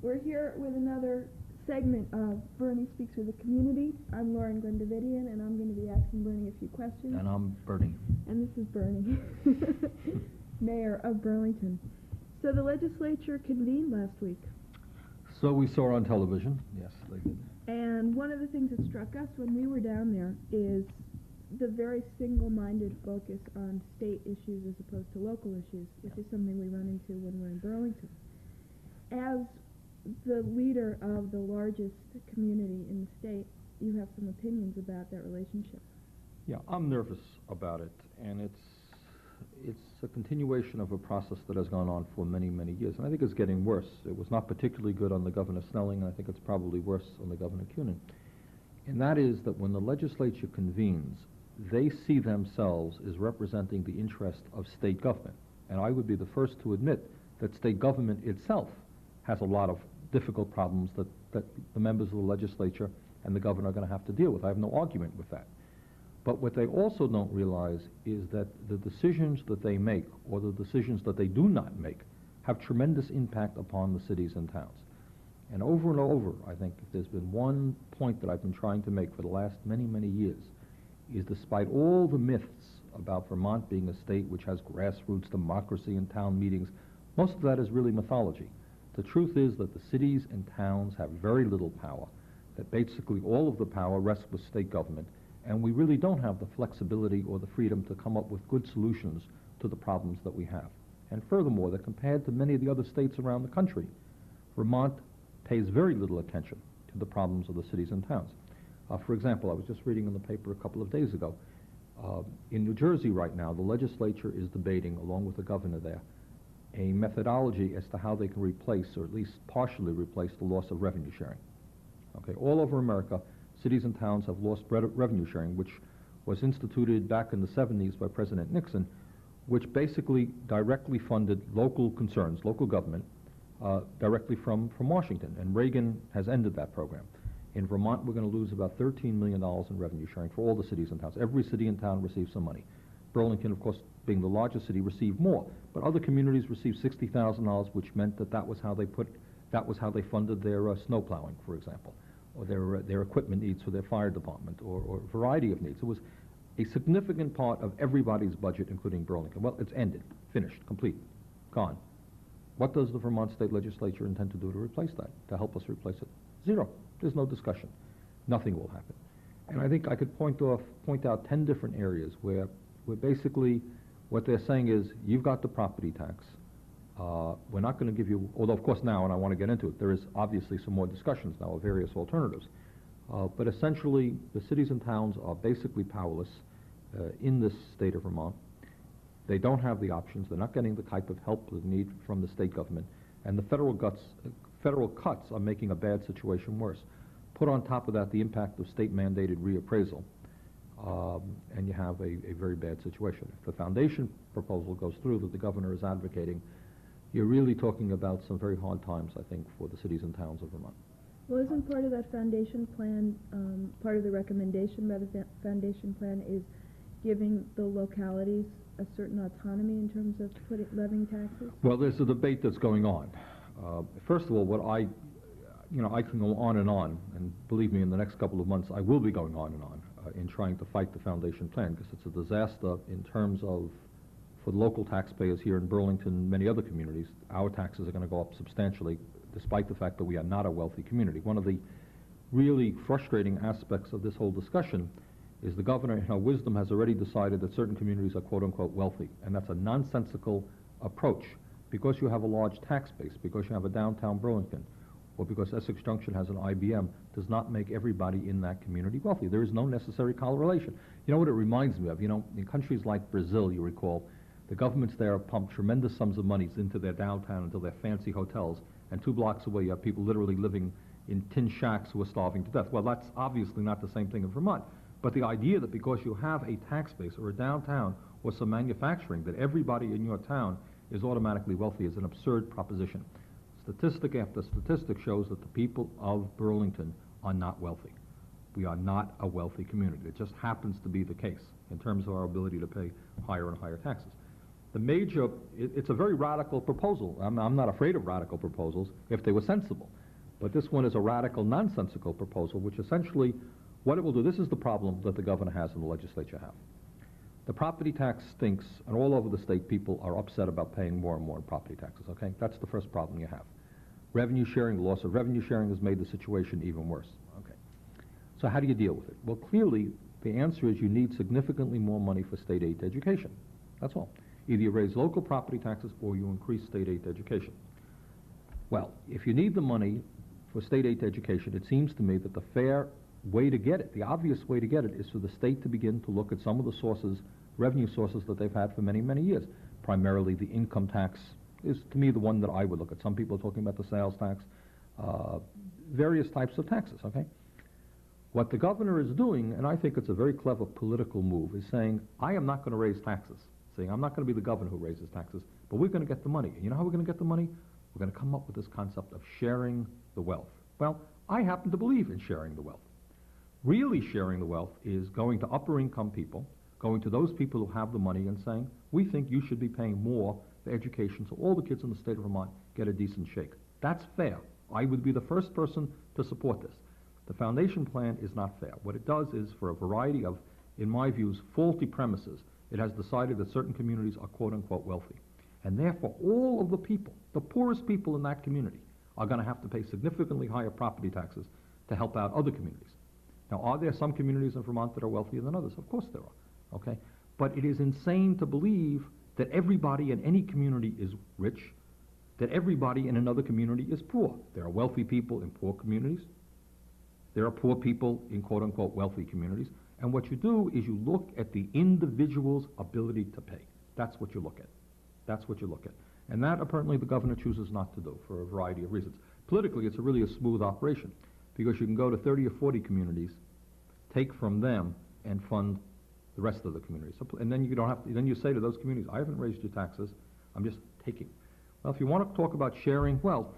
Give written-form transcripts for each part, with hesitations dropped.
We're here with another segment of Bernie Speaks with the Community. I'm Lauren Glendavidian, and I'm going to be asking Bernie a few questions. And I'm Bernie. And this is Bernie, Mayor of Burlington. So the legislature convened last week. So we saw on television. Yes, they did. And one of the things that struck us when we were down there is the very single-minded focus on state issues as opposed to local issues, which is something we run into when we're in Burlington. As the leader of the largest community in the state, you have some opinions about that relationship. Yeah, I'm nervous about it, and it's a continuation of a process that has gone on for many, many years, and I think it's getting worse. It was not particularly good on the Governor Snelling, and I think it's probably worse on the Governor Kunin. And that is that when the legislature convenes, they see themselves as representing the interest of state government. And I would be the first to admit that state government itself has a lot of difficult problems that the members of the legislature and the governor are going to have to deal with. I have no argument with that. But what they also don't realize is that the decisions that they make, or the decisions that they do not make, have tremendous impact upon the cities and towns. And over, I think if there's been one point that I've been trying to make for the last many, many years, is despite all the myths about Vermont being a state which has grassroots democracy in town meetings, most of that is really mythology. The truth is that the cities and towns have very little power, that basically all of the power rests with state government, and we really don't have the flexibility or the freedom to come up with good solutions to the problems that we have. And furthermore, that compared to many of the other states around the country, Vermont pays very little attention to the problems of the cities and towns. For example, I was just reading in the paper a couple of days ago, in New Jersey right now, the legislature is debating, along with the governor there, a methodology as to how they can replace, or at least partially replace, the loss of revenue sharing. Okay, all over America, cities and towns have lost revenue sharing, which was instituted back in the 70s by President Nixon, which basically directly funded local concerns, local government, directly from Washington. And Reagan has ended that program. In Vermont, we're going to lose about $13 million in revenue sharing for all the cities and towns. Every city and town receives some money. Burlington, of course, being the largest city, received more, but other communities received $60,000, which meant that was how they funded their snow plowing, for example, or their equipment needs for their fire department, or a variety of needs. It was a significant part of everybody's budget, including Burlington. Well, it's ended, finished, complete, gone. What does the Vermont State Legislature intend to do to replace that, to help us replace it? Zero. There's no discussion. Nothing will happen. And I think I could point out 10 different areas where basically what they're saying is, you've got the property tax. We're not going to give you, although of course now, and I want to get into it, there is obviously some more discussions now of various alternatives. But essentially, the cities and towns are basically powerless in this state of Vermont. They don't have the options. They're not getting the type of help they need from the state government. And the federal cuts are making a bad situation worse. Put on top of that the impact of state-mandated reappraisal, and you have a very bad situation. If the foundation proposal goes through that the governor is advocating, you're really talking about some very hard times, I think, for the cities and towns of Vermont. Well, isn't part of that foundation plan, part of the recommendation by the foundation plan is giving the localities a certain autonomy in terms of levying taxes? Well, there's a debate that's going on. First of all, I can go on, and believe me, in the next couple of months, I will be going on in trying to fight the foundation plan, because it's a disaster in terms of, for the local taxpayers here in Burlington and many other communities, our taxes are going to go up substantially, despite the fact that we are not a wealthy community. One of the really frustrating aspects of this whole discussion is the governor, in her wisdom, has already decided that certain communities are quote-unquote wealthy, and that's a nonsensical approach. Because you have a large tax base, because you have a downtown Burlington, or because Essex Junction has an IBM, does not make everybody in that community wealthy. There is no necessary correlation. You know what it reminds me of? You know, in countries like Brazil, you recall, the governments there pump tremendous sums of money into their downtown, into their fancy hotels, and 2 blocks away you have people literally living in tin shacks who are starving to death. Well, that's obviously not the same thing in Vermont. But the idea that because you have a tax base or a downtown or some manufacturing, that everybody in your town is automatically wealthy is an absurd proposition. Statistic after statistic shows that the people of Burlington are not wealthy. We are not a wealthy community. It just happens to be the case in terms of our ability to pay higher and higher taxes. it's a very radical proposal. I'm not afraid of radical proposals if they were sensible. But this one is a radical, nonsensical proposal, which essentially, what it will do, this is the problem that the governor has and the legislature have. The property tax stinks, and all over the state people are upset about paying more and more in property taxes, okay? That's the first problem you have. Revenue sharing, the loss of revenue sharing has made the situation even worse, okay? So how do you deal with it? Well, clearly, the answer is you need significantly more money for state aid to education. That's all. Either you raise local property taxes or you increase state aid to education. Well, if you need the money for state aid to education, it seems to me that the fair way to get it, the obvious way to get it, is for the state to begin to look at some of the sources, revenue sources that they've had for many, many years. Primarily the income tax is, to me, the one that I would look at. Some people are talking about the sales tax, various types of taxes, okay? What the governor is doing, and I think it's a very clever political move, is saying, I am not going to raise taxes. Saying, I'm not going to be the governor who raises taxes, but we're going to get the money. And you know how we're going to get the money? We're going to come up with this concept of sharing the wealth. Well, I happen to believe in sharing the wealth. Really sharing the wealth is going to upper income people, going to those people who have the money and saying, we think you should be paying more for education so all the kids in the state of Vermont get a decent shake. That's fair. I would be the first person to support this. The foundation plan is not fair. What it does is, for a variety of, in my views, faulty premises, it has decided that certain communities are quote-unquote wealthy. And therefore, all of the people, the poorest people in that community, are going to have to pay significantly higher property taxes to help out other communities. Now, are there some communities in Vermont that are wealthier than others? Of course there are, okay? But it is insane to believe that everybody in any community is rich, that everybody in another community is poor. There are wealthy people in poor communities. There are poor people in quote-unquote wealthy communities. And what you do is you look at the individual's ability to pay. That's what you look at. That's what you look at. And that, apparently, the governor chooses not to do for a variety of reasons. Politically, it's really a smooth operation, because you can go to 30 or 40 communities, take from them, and fund the rest of the communities. So, and then you don't have to, then you say to those communities, I haven't raised your taxes, I'm just taking. Well, if you want to talk about sharing wealth,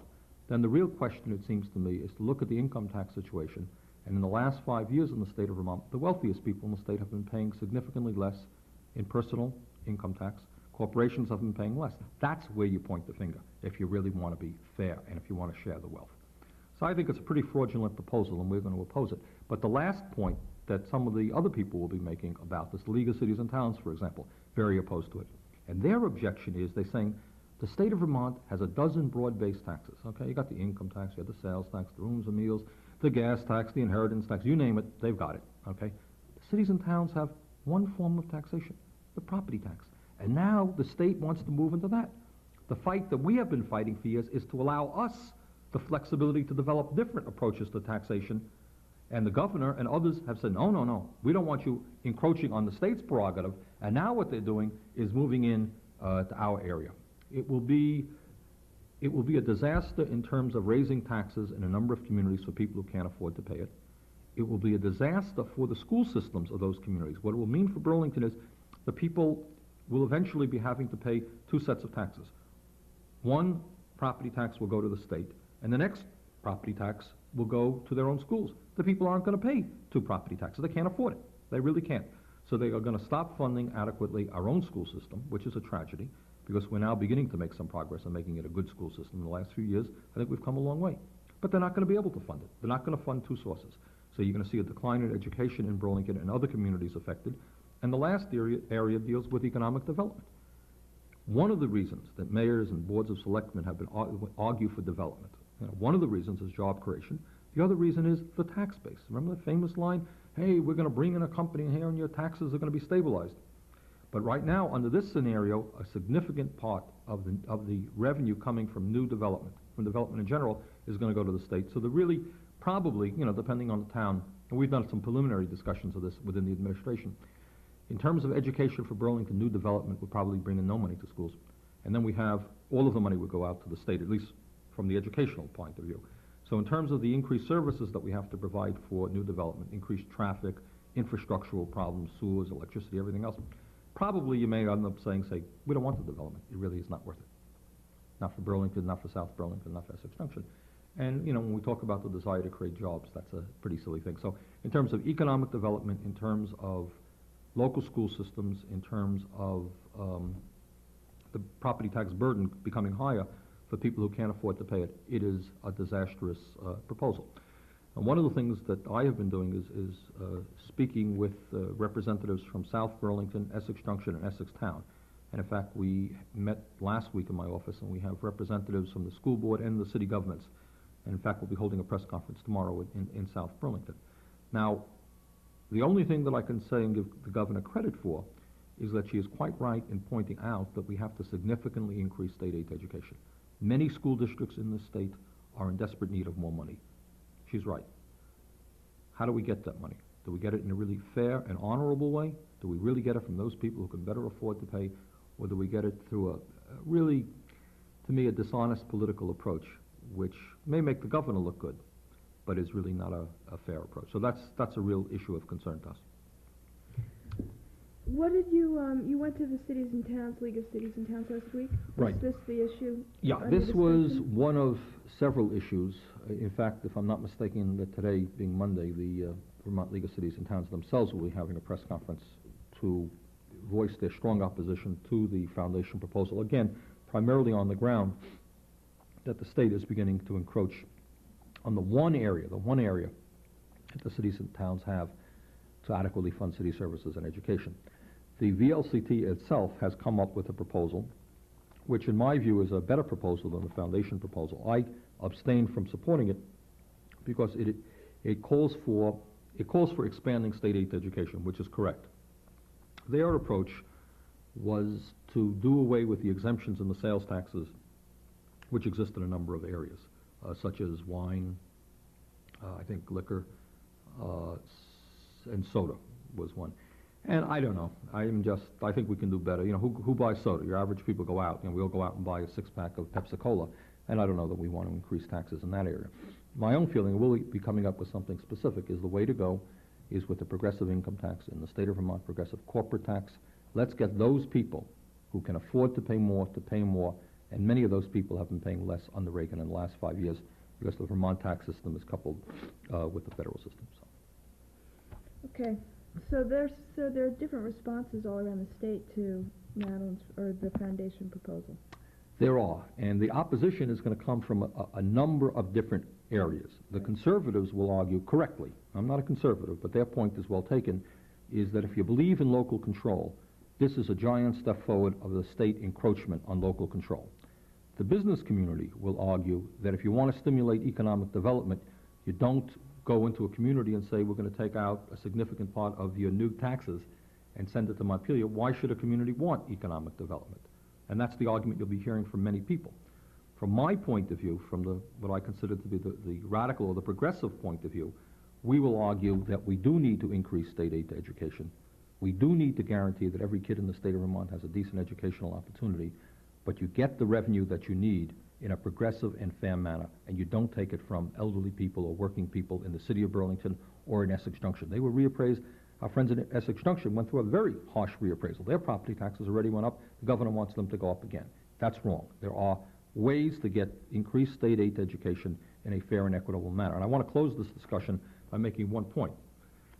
then the real question, it seems to me, is to look at the income tax situation. And in the last 5 years in the state of Vermont, the wealthiest people in the state have been paying significantly less in personal income tax. Corporations have been paying less. That's where you point the finger, if you really want to be fair and if you want to share the wealth. So I think it's a pretty fraudulent proposal, and we're going to oppose it. But the last point that some of the other people will be making about this, the League of Cities and Towns, for example, very opposed to it. And their objection is, they're saying, the state of Vermont has a dozen broad-based taxes. Okay, you got the income tax, you have the sales tax, the rooms and meals, the gas tax, the inheritance tax, you name it, they've got it. Okay, the cities and towns have one form of taxation, the property tax. And now the state wants to move into that. The fight that we have been fighting for years is to allow us the flexibility to develop different approaches to taxation. And the governor and others have said, no, no, no, we don't want you encroaching on the state's prerogative. And now what they're doing is moving in to our area. It will be a disaster in terms of raising taxes in a number of communities for people who can't afford to pay it. It will be a disaster for the school systems of those communities. What it will mean for Burlington is the people will eventually be having to pay two sets of taxes. One property tax will go to the state, and the next property tax will go to their own schools. The people aren't going to pay two property taxes. They can't afford it. They really can't. So they are going to stop funding adequately our own school system, which is a tragedy, because we're now beginning to make some progress on making it a good school system. In the last few years, I think we've come a long way. But they're not going to be able to fund it. They're not going to fund two sources. So you're going to see a decline in education in Burlington and other communities affected. And the last area deals with economic development. One of the reasons that mayors and boards of selectmen have been argue for development, one of the reasons is job creation. The other reason is the tax base. Remember the famous line, hey, we're going to bring in a company here and your taxes are going to be stabilized. But right now, under this scenario, a significant part of the revenue coming from new development, from development in general, is going to go to the state. So they're really probably, depending on the town, and we've done some preliminary discussions of this within the administration. In terms of education for Burlington, new development would probably bring in no money to schools. And then we have, all of the money would go out to the state, at least from the educational point of view. So in terms of the increased services that we have to provide for new development, increased traffic, infrastructural problems, sewers, electricity, everything else, probably you may end up saying, we don't want the development. It really is not worth it. Not for Burlington, not for South Burlington, not for Essex Junction. And, when we talk about the desire to create jobs, that's a pretty silly thing. So in terms of economic development, in terms of local school systems, in terms of the property tax burden becoming higher for people who can't afford to pay it. It is a disastrous proposal. And one of the things that I have been doing is speaking with representatives from South Burlington, Essex Junction, and Essex Town. And in fact, we met last week in my office, and we have representatives from the school board and the city governments. And in fact, we'll be holding a press conference tomorrow in South Burlington. Now, the only thing that I can say and give the governor credit for is that she is quite right in pointing out that we have to significantly increase state aid to education. Many school districts in this state are in desperate need of more money. She's right. How do we get that money? Do we get it in a really fair and honorable way? Do we really get it from those people who can better afford to pay? Or do we get it through a really, to me, a dishonest political approach, which may make the governor look good, but is really not a fair approach. So that's a real issue of concern to us. What did you went to the Cities and Towns, League of Cities and Towns last week? Right. Was this the issue? Yeah, under this was discussion? one of several issues. In fact, if I'm not mistaken, that today being Monday, the Vermont League of Cities and Towns themselves will be having a press conference to voice their strong opposition to the foundation proposal. Again, primarily on the ground that the state is beginning to encroach on the one area that the cities and towns have to adequately fund city services and education. The VLCT itself has come up with a proposal, which in my view is a better proposal than the foundation proposal. I abstained from supporting it because it calls for expanding state aid to education, which is correct. Their approach was to do away with the exemptions in the sales taxes, which exist in a number of areas, such as wine, I think liquor, and soda was one. And I don't know. I think we can do better. You know, who buys soda? Your average people go out, and we'll go out and buy a six-pack of Pepsi-Cola, and I don't know that we want to increase taxes in that area. My own feeling, we'll be coming up with something specific, is the way to go is with the progressive income tax in the state of Vermont, progressive corporate tax. Let's get those people who can afford to pay more, and many of those people have been paying less under Reagan in the last 5 years because the Vermont tax system is coupled with the federal system. So. Okay, so there are different responses all around the state to Madeline's or the foundation proposal. There are, and the opposition is going to come from a number of different areas. The conservatives will argue correctly. I'm not a conservative, but their point is well taken, is that if you believe in local control, this is a giant step forward of the state encroachment on local control. The business community will argue that if you want to stimulate economic development, you don't go into a community and say, we're going to take out a significant part of your new taxes and send it to Montpelier. Why should a community want economic development? And that's the argument you'll be hearing from many people. From my point of view, from what I consider to be the radical or the progressive point of view, we will argue that we do need to increase state aid to education. We do need to guarantee that every kid in the state of Vermont has a decent educational opportunity, but you get the revenue that you need in a progressive and fair manner, and you don't take it from elderly people or working people in the city of Burlington or in Essex Junction. They were reappraised. Our friends in Essex Junction went through a very harsh reappraisal. Their property taxes already went up. The governor wants them to go up again. That's wrong. There are ways to get increased state aid to education in a fair and equitable manner. And I want to close this discussion by making one point.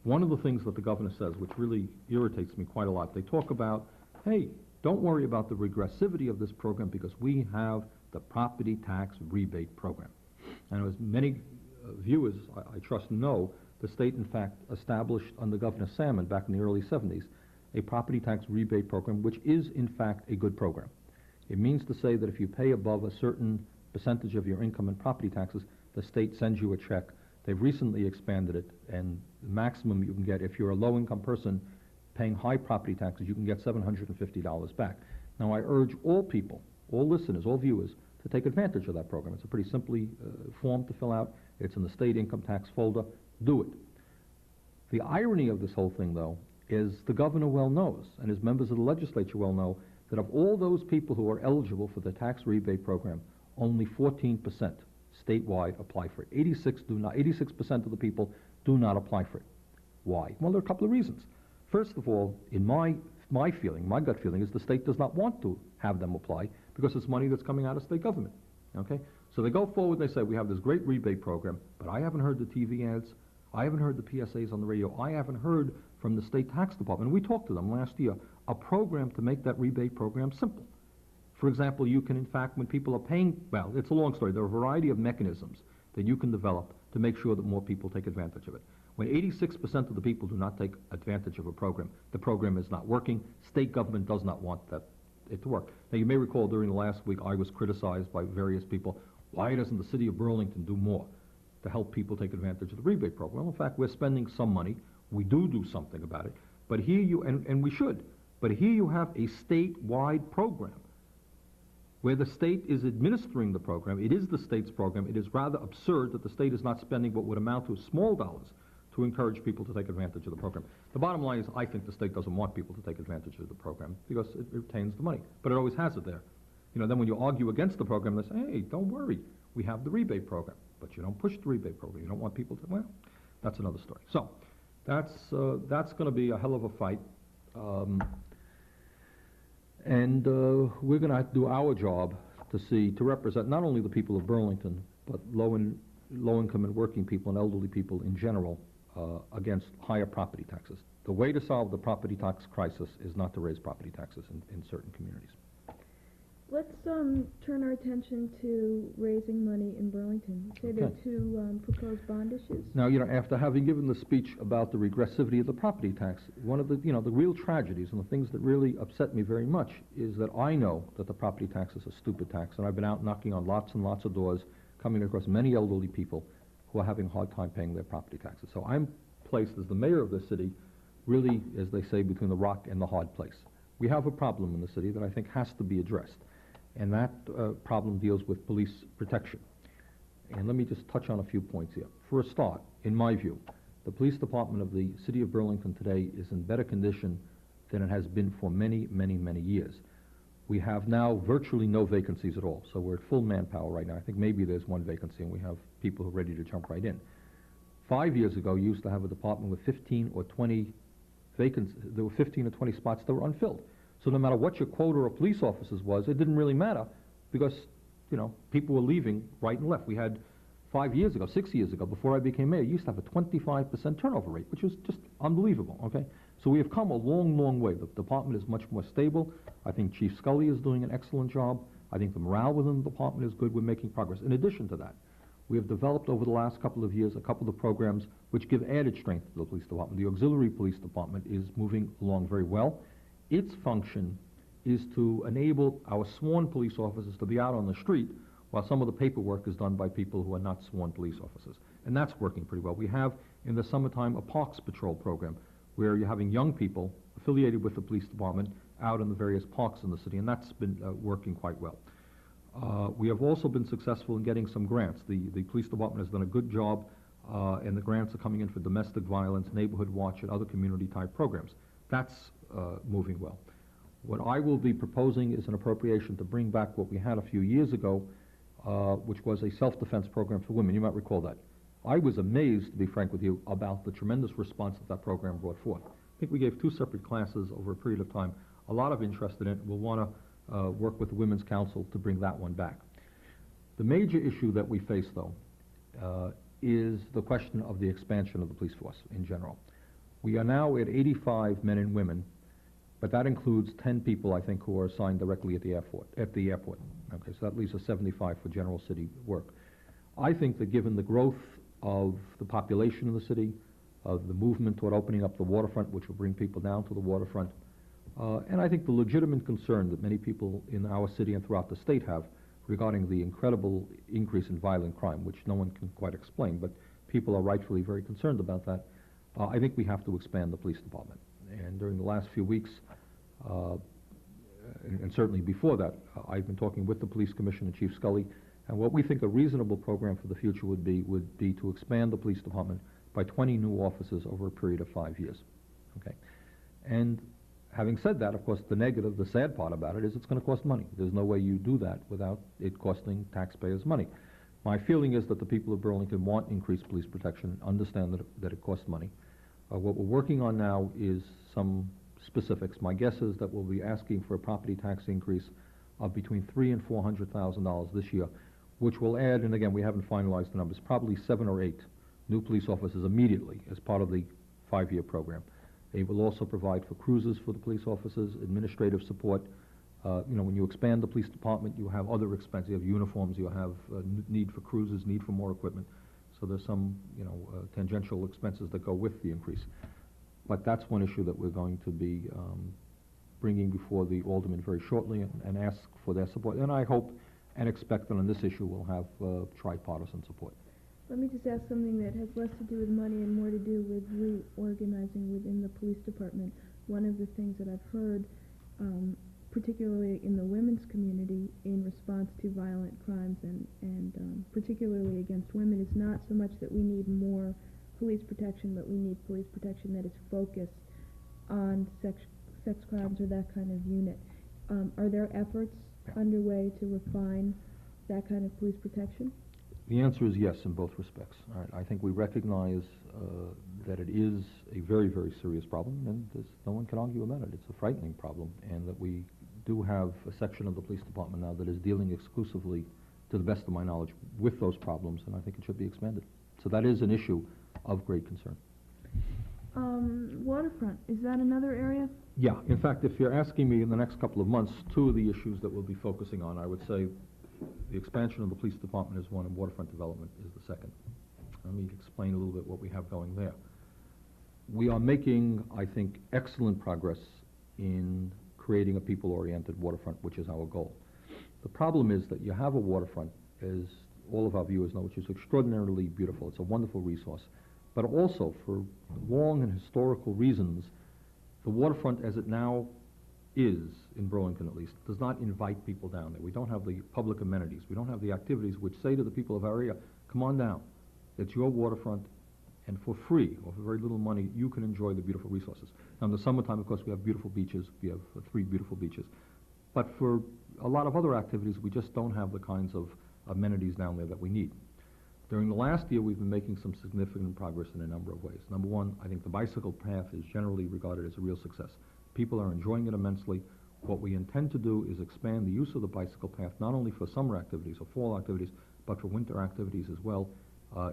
One of the things that the governor says, which really irritates me quite a lot, they talk about, hey, don't worry about the regressivity of this program because we have the property tax rebate program. And as many viewers, I trust, know, the state, in fact, established under Governor Salmon back in the early 70s a property tax rebate program, which is, in fact, a good program. It means to say that if you pay above a certain percentage of your income in property taxes, the state sends you a check. They've recently expanded it, and the maximum you can get, if you're a low-income person paying high property taxes, you can get $750 back. Now, I urge all people, all listeners, all viewers, to take advantage of that program. It's a pretty simply form to fill out. It's in the state income tax folder. Do it. The irony of this whole thing, though, is the governor well knows, and his members of the legislature well know, that of all those people who are eligible for the tax rebate program, only 14% statewide apply for it. 86% of the people do not apply for it. Why? Well, there are a couple of reasons. First of all, in my feeling, my gut feeling is the state does not want to have them apply because it's money that's coming out of state government. Okay? So they go forward and they say, we have this great rebate program, but I haven't heard the TV ads, I haven't heard the PSAs on the radio, I haven't heard from the state tax department. We talked to them last year, a program to make that rebate program simple. For example, you can, in fact, when people are paying, well, it's a long story. There are a variety of mechanisms that you can develop to make sure that more people take advantage of it. When 86% of the people do not take advantage of a program, the program is not working. State government does not want it to work. Now, you may recall during the last week I was criticized by various people. Why doesn't the city of Burlington do more to help people take advantage of the rebate program? Well, in fact, we're spending some money. We do something about it. But here you, and we should, but here you have a statewide program where the state is administering the program. It is the state's program. It is rather absurd that the state is not spending what would amount to small dollars to encourage people to take advantage of the program. The bottom line is I think the state doesn't want people to take advantage of the program because it retains the money, but it always has it there. You know, then when you argue against the program, they say, hey, don't worry, we have the rebate program, but you don't push the rebate program. You don't want people to, well, that's another story. So that's going to be a hell of a fight. And we're going to do our job to represent not only the people of Burlington, but low-income and working people and elderly people in general against higher property taxes. The way to solve the property tax crisis is not to raise property taxes in certain communities. Let's turn our attention to raising money in Burlington. You say there are two proposed bond issues? Now, you know, after having given the speech about the regressivity of the property tax, one of the, you know, the real tragedies and the things that really upset me very much is that I know that the property tax is a stupid tax, and I've been out knocking on lots and lots of doors, coming across many elderly people who are having a hard time paying their property taxes. So I'm placed as the mayor of the city, really, as they say, between the rock and the hard place. We have a problem in the city that I think has to be addressed, and that problem deals with police protection. And let me just touch on a few points here. For a start, in my view, the police department of the city of Burlington today is in better condition than it has been for many, many, many years. We have now virtually no vacancies at all, so we're at full manpower right now. I think maybe there's one vacancy and we have people who are ready to jump right in. 5 years ago, you used to have a department with 15 or 20 vacancies. There were 15 or 20 spots that were unfilled. So no matter what your quota of police officers was, it didn't really matter because, you know, people were leaving right and left. We had 5 years ago, 6 years ago, before I became mayor, you used to have a 25% turnover rate, which was just unbelievable, okay? So we have come a long, long way. The department is much more stable. I think Chief Scully is doing an excellent job. I think the morale within the department is good. We're making progress. In addition to that, we have developed over the last couple of years a couple of programs which give added strength to the police department. The auxiliary police department is moving along very well. Its function is to enable our sworn police officers to be out on the street while some of the paperwork is done by people who are not sworn police officers. And that's working pretty well. We have, in the summertime, a parks patrol program where you're having young people affiliated with the police department out in the various parks in the city, and that's been working quite well. We have also been successful in getting some grants. The police department has done a good job, and the grants are coming in for domestic violence, neighborhood watch, and other community-type programs. That's moving well. What I will be proposing is an appropriation to bring back what we had a few years ago, which was a self-defense program for women. You might recall that. I was amazed, to be frank with you, about the tremendous response that program brought forth. I think we gave 2 separate classes over a period of time. A lot of interest in it. We'll want to work with the Women's Council to bring that one back. The major issue that we face, though, is the question of the expansion of the police force in general. We are now at 85 men and women, but that includes 10 people, I think, who are assigned directly at the airport. Okay, so that leaves us 75 for general city work. I think that given the growth of the population in the city, of the movement toward opening up the waterfront, which will bring people down to the waterfront, and I think the legitimate concern that many people in our city and throughout the state have regarding the incredible increase in violent crime, which no one can quite explain, but people are rightfully very concerned about that. I think we have to expand the police department. And during the last few weeks, and certainly before that, I've been talking with the Police Commissioner, Chief Scully, and what we think a reasonable program for the future would be to expand the police department by 20 new officers over a period of 5 years. Okay, and having said that, of course, the negative, the sad part about it is it's going to cost money. There's no way you do that without it costing taxpayers money. My feeling is that the people of Burlington want increased police protection, understand that it costs money. What we're working on now is some specifics. My guess is that we'll be asking for a property tax increase of between $300,000 and $400,000 this year, which will add, and again, we haven't finalized the numbers, probably 7 or 8 new police officers immediately as part of the 5-year program. They will also provide for cruises for the police officers, administrative support, When you expand the police department, you have other expenses. You have uniforms, you have need for cruisers, need for more equipment. So there's some, tangential expenses that go with the increase. But that's one issue that we're going to be bringing before the aldermen very shortly and ask for their support. And I hope and expect that on this issue we'll have tripartisan support. Let me just ask something that has less to do with money and more to do with reorganizing within the police department. One of the things that I've heard, particularly in the women's community, in response to violent crimes and particularly against women, is not so much that we need more police protection, but we need police protection that is focused on sex crimes or that kind of unit. Are there efforts underway to refine that kind of police protection? The answer is yes in both respects. All right. I think we recognize that it is a very, very serious problem, and no one can argue about it. It's a frightening problem, and that we do have a section of the police department now that is dealing exclusively, to the best of my knowledge, with those problems, and I think it should be expanded. So that is an issue of great concern. Waterfront, is that another area? Yeah. In fact, if you're asking me in the next couple of months, two of the issues that we'll be focusing on, I would say the expansion of the police department is one, and waterfront development is the second. Let me explain a little bit what we have going there. We are making, I think, excellent progress in creating a people-oriented waterfront, which is our goal. The problem is that you have a waterfront, as all of our viewers know, which is extraordinarily beautiful. It's a wonderful resource. But also, for long and historical reasons, the waterfront as it now is, in Burlington at least, does not invite people down there. We don't have the public amenities. We don't have the activities which say to the people of our area, come on down. It's your waterfront, and for free, or for very little money, you can enjoy the beautiful resources. Now, in the summertime, of course, we have beautiful beaches. We have 3 beautiful beaches. But for a lot of other activities, we just don't have the kinds of amenities down there that we need. During the last year, we've been making some significant progress in a number of ways. Number one, I think the bicycle path is generally regarded as a real success. People are enjoying it immensely. What we intend to do is expand the use of the bicycle path, not only for summer activities or fall activities, but for winter activities as well,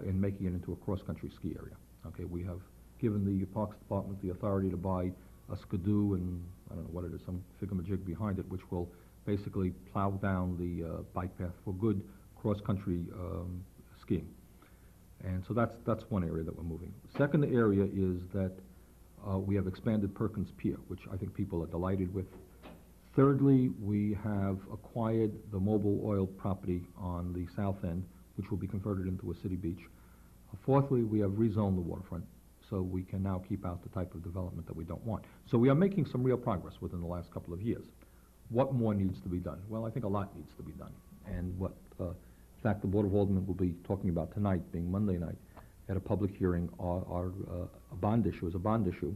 in making it into a cross-country ski area. Okay, we have given the Parks Department the authority to buy a skidoo and, I don't know what it is, some figgamajig behind it, which will basically plow down the bike path for good cross-country skiing. And so that's one area that we're moving. Second area is that we have expanded Perkins Pier, which I think people are delighted with. Thirdly, we have acquired the Mobil Oil property on the south end, which will be converted into a city beach. Fourthly, we have rezoned the waterfront, so we can now keep out the type of development that we don't want. So we are making some real progress within the last couple of years. What more needs to be done? Well, I think a lot needs to be done. And what, in fact, the Board of Aldermen will be talking about tonight, being Monday night, at a public hearing, a bond issue,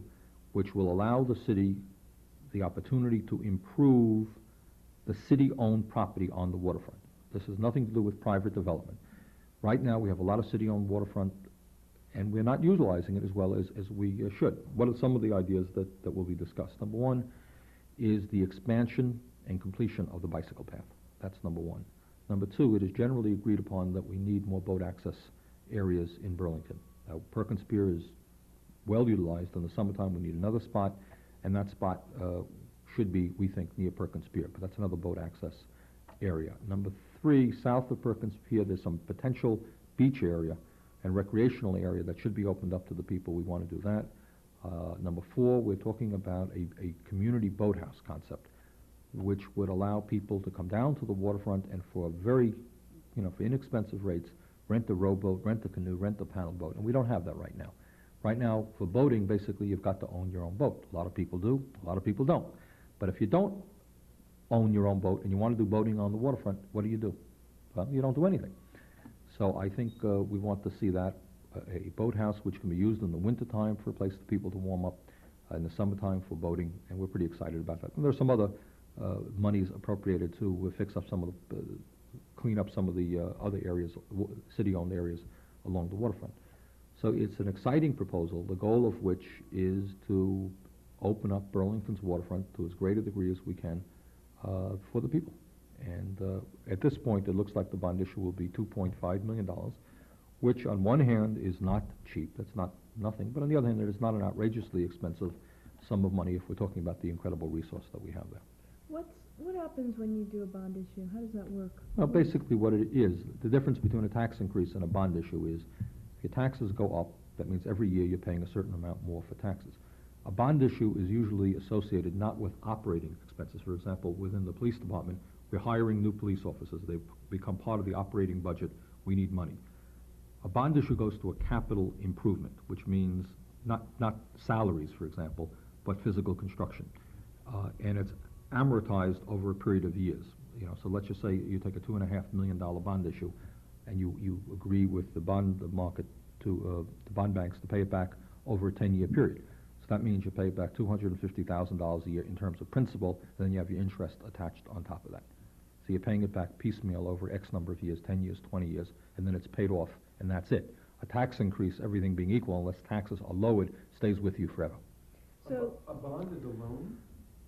which will allow the city the opportunity to improve the city-owned property on the waterfront. This has nothing to do with private development. Right now, we have a lot of city-owned waterfront, and we're not utilizing it as well as we should. What are some of the ideas that will be discussed? Number one is the expansion and completion of the bicycle path. That's number one. Number two, it is generally agreed upon that we need more boat access areas in Burlington. Now, Perkins Pier is well utilized. In the summertime, we need another spot, and that spot should be, we think, near Perkins Pier, but that's another boat access area. Number three, south of Perkins Pier, there's some potential beach area and recreational area that should be opened up to the people. We want to do that. Number four, we're talking about a community boathouse concept, which would allow people to come down to the waterfront and for very, for inexpensive rates, rent a rowboat, rent a canoe, rent a paddle boat, and we don't have that right now. Right now, for boating, basically, you've got to own your own boat. A lot of people do, a lot of people don't. But if you don't own your own boat and you want to do boating on the waterfront, what do? Well, you don't do anything. So I think we want to see that, a boathouse which can be used in the wintertime for a place for people to warm up, in the summertime for boating, and we're pretty excited about that. And there's some other monies appropriated to fix up some of the, clean up some of the other areas, city-owned areas along the waterfront. So it's an exciting proposal, the goal of which is to open up Burlington's waterfront to as great a degree as we can for the people. And at this point, it looks like the bond issue will be $2.5 million, which on one hand is not cheap, that's not nothing, but on the other hand, it is not an outrageously expensive sum of money if we're talking about the incredible resource that we have there. What happens when you do a bond issue? How does that work? Well, basically what it is, the difference between a tax increase and a bond issue is, if your taxes go up, that means every year you're paying a certain amount more for taxes. A bond issue is usually associated not with operating expenses. For example, within the police department, we're hiring new police officers. They become part of the operating budget. We need money. A bond issue goes to a capital improvement, which means not salaries, for example, but physical construction. And it's amortized over a period of years. You know, so let's just say you take a $2.5 million bond issue, and you agree with the bond market to the bond banks to pay it back over a 10-year period. So that means you pay back $250,000 a year in terms of principal, and then you have your interest attached on top of that. So you're paying it back piecemeal over X number of years, 10 years, 20 years, and then it's paid off, and that's it. A tax increase, everything being equal, unless taxes are lowered, stays with you forever. So A bond is a loan?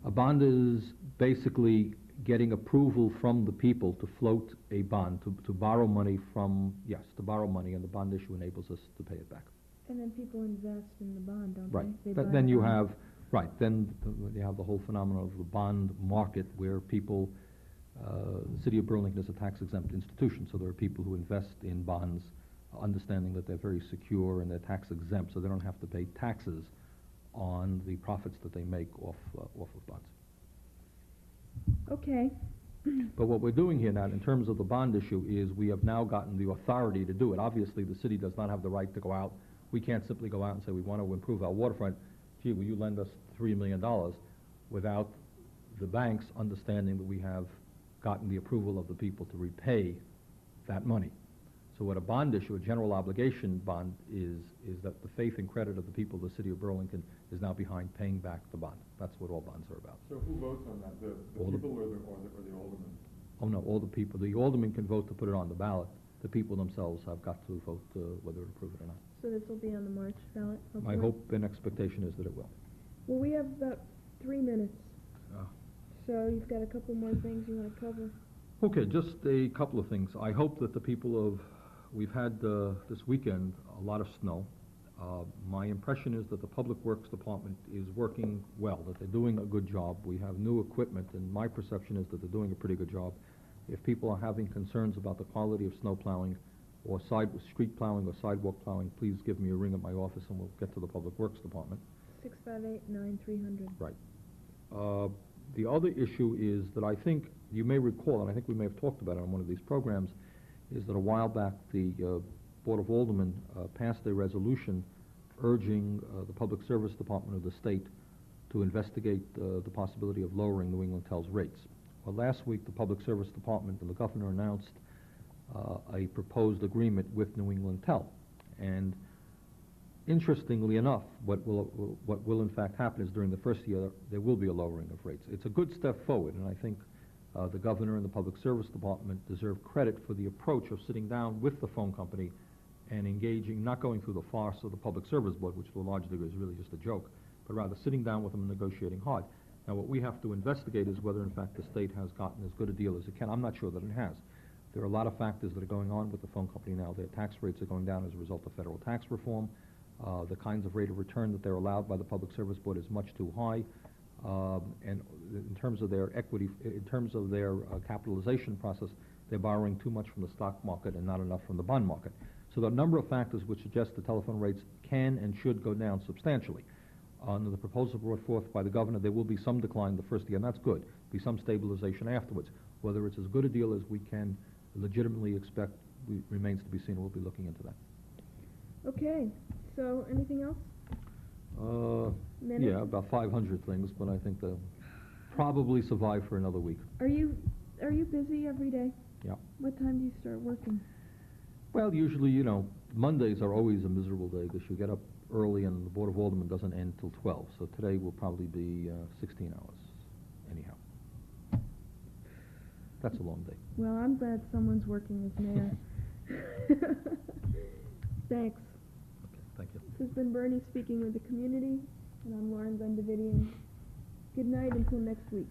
A bond is basically getting approval from the people to float a bond, to borrow money from, yes, to borrow money, and the bond issue enables us to pay it back. and then people invest in the bond, don't Right. they? They buy Then a you bond. have, right, then you have the whole phenomenon of the bond market where people, the city of Burlington is a tax-exempt institution, so there are people who invest in bonds, understanding that they're very secure and they're tax-exempt, so they don't have to pay taxes on the profits that they make off of bonds. Okay. But what we're doing here now, in terms of the bond issue, is we have now gotten the authority to do it. Obviously, the city does not have the right to go out. We can't simply go out and say, we want to improve our waterfront. Gee, will you lend us $3 million, without the banks understanding that we have gotten the approval of the people to repay that money. So what a bond issue, a general obligation bond, is that the faith and credit of the people of the city of Burlington is now behind paying back the bond. That's what all bonds are about. So who votes on that? The All the- people or the aldermen? Oh, no, all the people. The aldermen can vote to put it on the ballot. The people themselves have got to vote whether to approve it or not. So this will be on the March ballot, My hopefully? hope and expectation is that it will. Well, we have about 3 minutes, Ah. so you've got a couple more things you want to cover. Okay, just a couple of things. I hope that the people of, we've had this weekend a lot of snow. My impression is that the Public Works Department is working well, that they're doing a good job. We have new equipment, and my perception is that they're doing a pretty good job. If people are having concerns about the quality of snow plowing or street plowing or sidewalk plowing, please give me a ring at my office and we'll get to the Public Works Department. 658-9300. Right. The other issue is that I think you may recall, and I think we may have talked about it on one of these programs, is that a while back the Board of Aldermen passed a resolution urging the Public Service Department of the state to investigate the possibility of lowering New England Tel's rates. Well, last week the Public Service Department and the governor announced a proposed agreement with New England Tel, and interestingly enough, what will in fact happen is during the first year there will be a lowering of rates. It's a good step forward, and I think the governor and the Public Service Department deserve credit for the approach of sitting down with the phone company and engaging, not going through the farce of the Public Service Board, which to a large degree is really just a joke, but rather sitting down with them and negotiating hard. Now, what we have to investigate is whether in fact the state has gotten as good a deal as it can. I'm not sure that it has. There are a lot of factors that are going on with the phone company now. Their tax rates are going down as a result of federal tax reform. The kinds of rate of return that they're allowed by the Public Service Board is much too high. And in terms of their equity, in terms of their capitalization process, they're borrowing too much from the stock market and not enough from the bond market. So there are a number of factors which suggest the telephone rates can and should go down substantially. Under the proposal brought forth by the governor, there will be some decline the first year, and that's good. Be some stabilization afterwards. Whether it's as good a deal as we can legitimately expect remains to be seen. We'll be looking into that. Okay, so anything else? Minute? Yeah, about 500 things, but I think they'll probably survive for another week. Are you busy every day? Yeah. What time do you start working? Well, usually, you know, Mondays are always a miserable day because you get up early and the Board of Aldermen doesn't end till 12. So today will probably be 16 hours, anyhow. That's a long day. Well, I'm glad someone's working as mayor. Thanks. Okay, thank you. This has been Bernie speaking with the community, and I'm Lauren Bendavidian. Good night until next week.